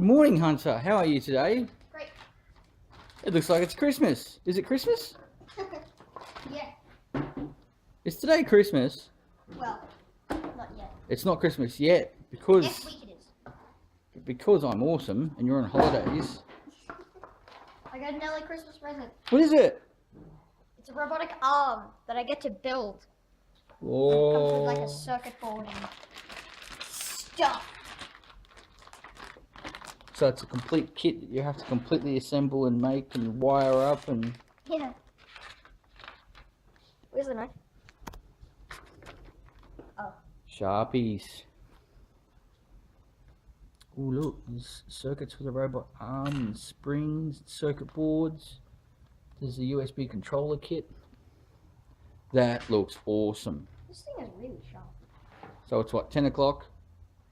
Good morning, Hunter. How are you today? Great. It looks like it's Christmas. Is it Christmas? Yeah. Is today Christmas? Well, not yet. It's not Christmas yet because Next week it is. because I'm awesome and you're on holidays. I got an early Christmas present. What is it? It's a robotic arm that I get to build. Whoa. It comes with like a circuit board and stuff. So it's a complete kit that you have to completely assemble and make and wire up and... Yeah. Where's the knife? Oh. Sharpies. Oh look, there's circuits for the robot arm and springs, circuit boards. There's a USB controller kit. That looks awesome. This thing is really sharp. So it's what, 10 o'clock,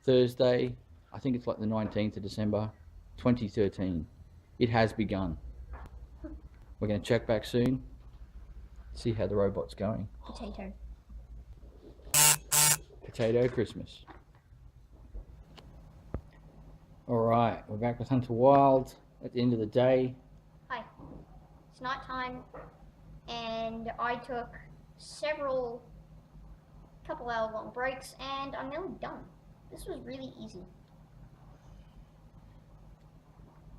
Thursday, I think it's like the 19th of December, 2013. It has begun. We're going to check back soon, see how the robot's going. Potato. Potato Christmas. Alright, we're back with Hunter Wilde at the end of the day. Hi. It's night time and I took couple hour long breaks and I'm nearly done. This was really easy.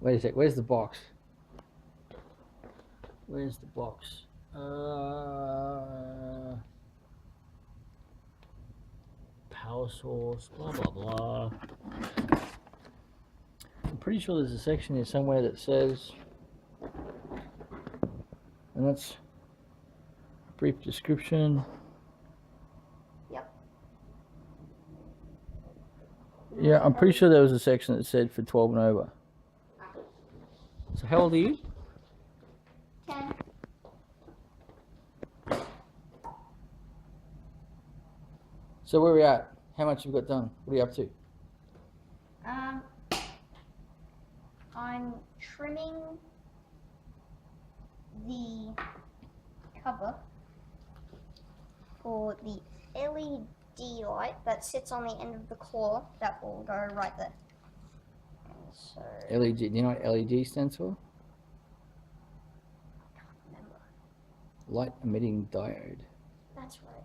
Wait a sec, where's the box? Where's the box? Power source, blah blah blah. I'm pretty sure there's a section here somewhere that says, and that's a brief description. Yep. Yeah, I'm pretty sure there was a section that said for 12 and over. So how old are you? 10. So where are we at? How much have you got done? What are you up to? I'm trimming the cover for the LED light that sits on the end of the claw that will go right there. And so LED, do you know what LED stands for? I can't remember. Light emitting diode. That's right.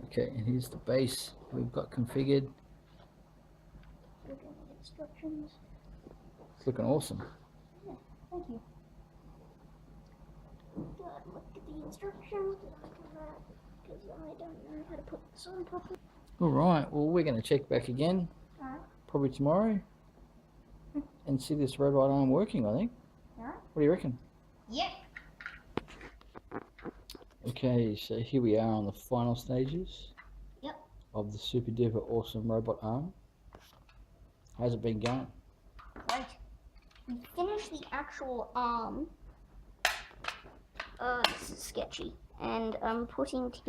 Okay, and here's the base we've got configured. Look at the instructions. It's looking awesome. Yeah, thank you. Look at the instructions after that, because I don't know how to put this on properly. Alright, well we're going to check back again, Alright. probably tomorrow, and see this robot arm working, I think. Alright. What do you reckon? Yeah. Okay, so here we are on the final stages. Yep. Of the super duper awesome robot arm. How's it been going? Right. We finished the actual arm. This is sketchy. And I'm trying to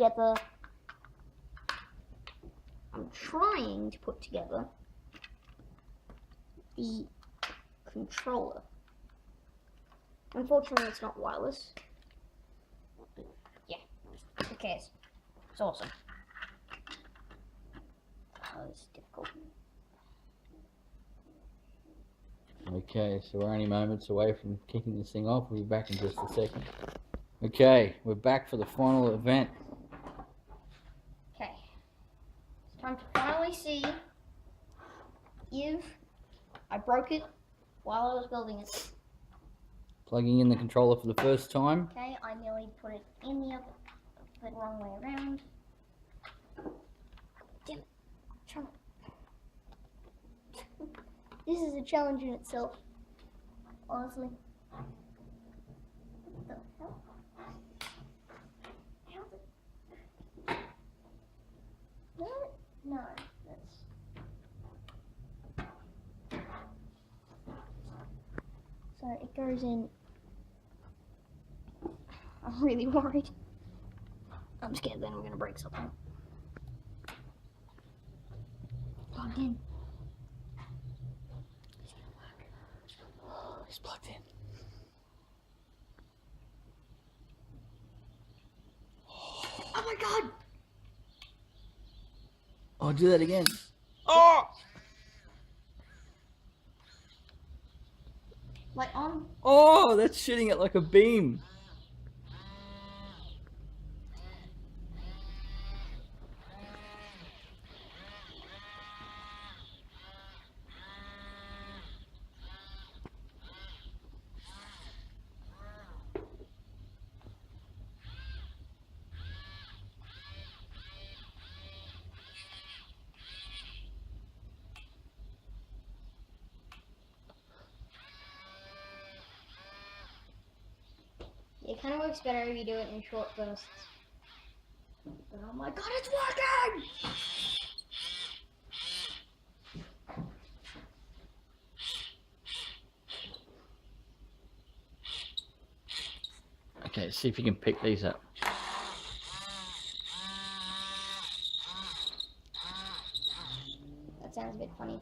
put together the controller. Unfortunately, it's not wireless. Yeah, who cares? It's awesome. Oh, it's difficult. Okay, so we're only moments away from kicking this thing off. We'll be back in just a second. Okay, we're back for the final event. Okay. It's time to finally see if I broke it while I was building it. Plugging in the controller for the first time. Okay, I nearly put it in the wrong way around. Damn it. This is a challenge in itself, honestly. What the hell? How's it? What? No, that's... So it goes in... I'm really worried. I'm scared then we're gonna break something. Plugged in. He's plugged in. Oh my god! Oh, do that again. Oh! Light on. Oh, that's shooting it like a beam. It kind of works better if you do it in short bursts. But oh my god, it's working! Okay, see if you can pick these up. That sounds a bit funny.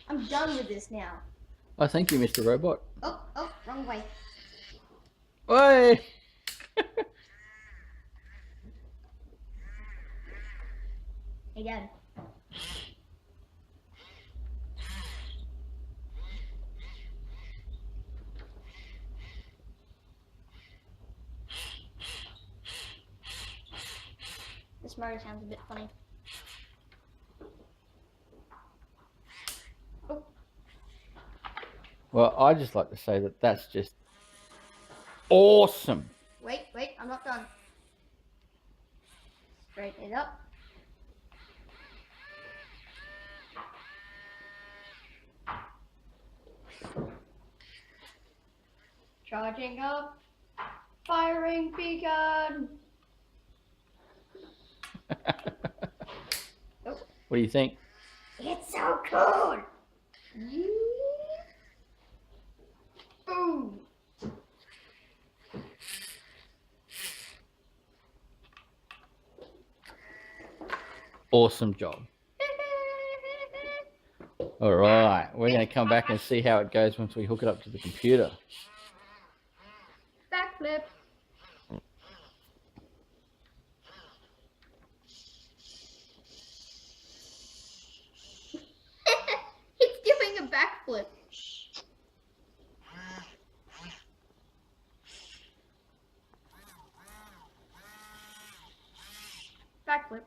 I'm done with this now. Oh, thank you, Mr. Robot. Oh, wrong way. Oi! Again. This motor sounds a bit funny. Oh, Well, I just like to say that that's just awesome. wait, I'm not done. Straighten it up. Charging up. Firing beacon. Oh, What do you think? it's so cool. Boom. Awesome job. All right, we're going to come back and see how it goes once we hook it up to the computer. Backflip. It's doing a backflip. Backflip.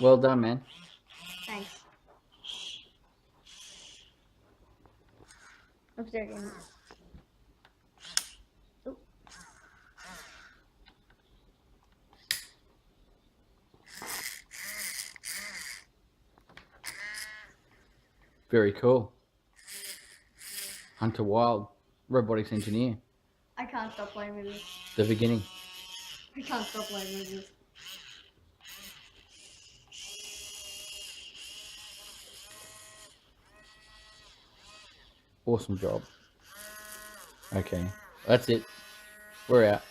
Well done, man. Thanks. I'm starting. Oh. Very cool. Hunter Wilde, robotics engineer. I can't stop playing with this. The beginning. I can't stop playing with this. Awesome job. Okay, that's it. We're out.